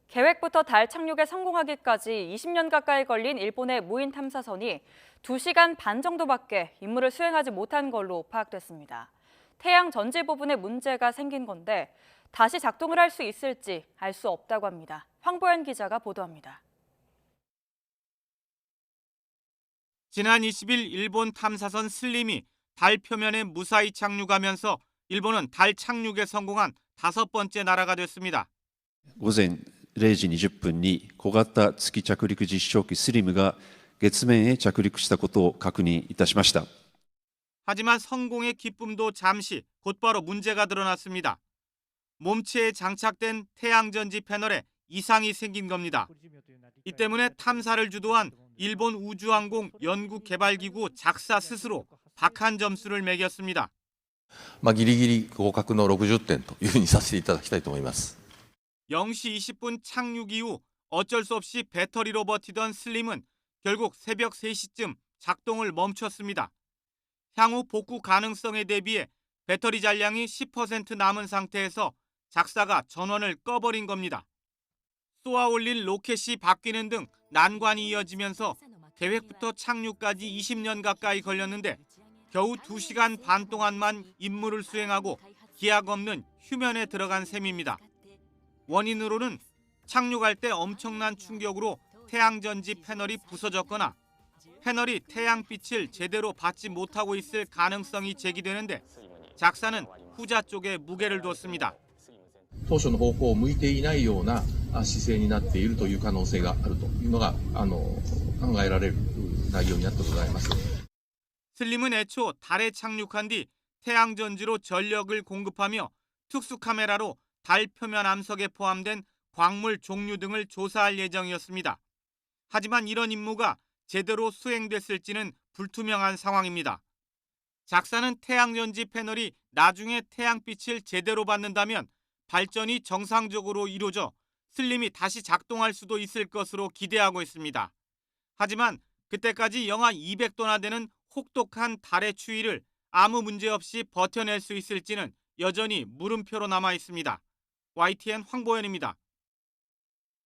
계획부터 달 착륙에 성공하기까지 20년 가까이 걸린 일본의 무인 탐사선이 2시간 반 정도밖에 임무를 수행하지 못한 걸로 파악됐습니다. 태양 전지 부분에 문제가 생긴 건데 다시 작동을 할 수 있을지 알 수 없다고 합니다. 황보연 기자가 보도합니다. 지난 20일 일본 탐사선 슬림이 달 표면에 무사히 착륙하면서 일본은 달 착륙에 성공한 5번째 나라가 됐습니다. 午前0時20分に小型月着陸実証機スリムが月面へ着陸したことを確認いたしました。 하지만 성공의 기쁨도 잠시 곧바로 문제가 드러났습니다. 몸체에 장착된 태양전지 패널에 이상이 생긴 겁니다. 이 때문에 탐사를 주도한 일본 우주항공 연구개발기구 작사 스스로 박한 점수를 매겼습니다. ギリギリ合格の60点というふうにさせていただきたいと思います。 0시 20분 착륙 이후 어쩔 수 없이 배터리로 버티던 슬림은 결국 새벽 3시쯤 작동을 멈췄습니다. 향후 복구 가능성에 대비해 배터리 잔량이 10% 남은 상태에서 작사가 전원을 꺼버린 겁니다. 쏘아 올린 로켓이 바뀌는 등 난관이 이어지면서 계획부터 착륙까지 20년 가까이 걸렸는데 겨우 2시간 반 동안만 임무를 수행하고 기약 없는 휴면에 들어간 셈입니다. 원인으로는 착륙할 때 엄청난 충격으로 태양전지 패널이 부서졌거나 패널이 태양빛을 제대로 받지 못하고 있을 가능성이 제기되는데 작사는 후자 쪽에 무게를 뒀습니다. 当初の方向を向いていないような姿勢になっているという可能性があるというのが考えられる内容になってございます。 슬림은 애초 달에 착륙한 뒤 태양전지로 전력을 공급하며 특수카메라로 달 표면 암석에 포함된 광물 종류 등을 조사할 예정이었습니다. 하지만 이런 임무가 제대로 수행됐을지는 불투명한 상황입니다. 작사는 태양전지 패널이 나중에 태양빛을 제대로 받는다면 발전이 정상적으로 이루어져 슬림이 다시 작동할 수도 있을 것으로 기대하고 있습니다. 하지만 그때까지 영하 200도나 되는 혹독한 달의 추위를 아무 문제 없이 버텨낼 수 있을지는 여전히 물음표로 남아 있습니다. YTN 황보현입니다.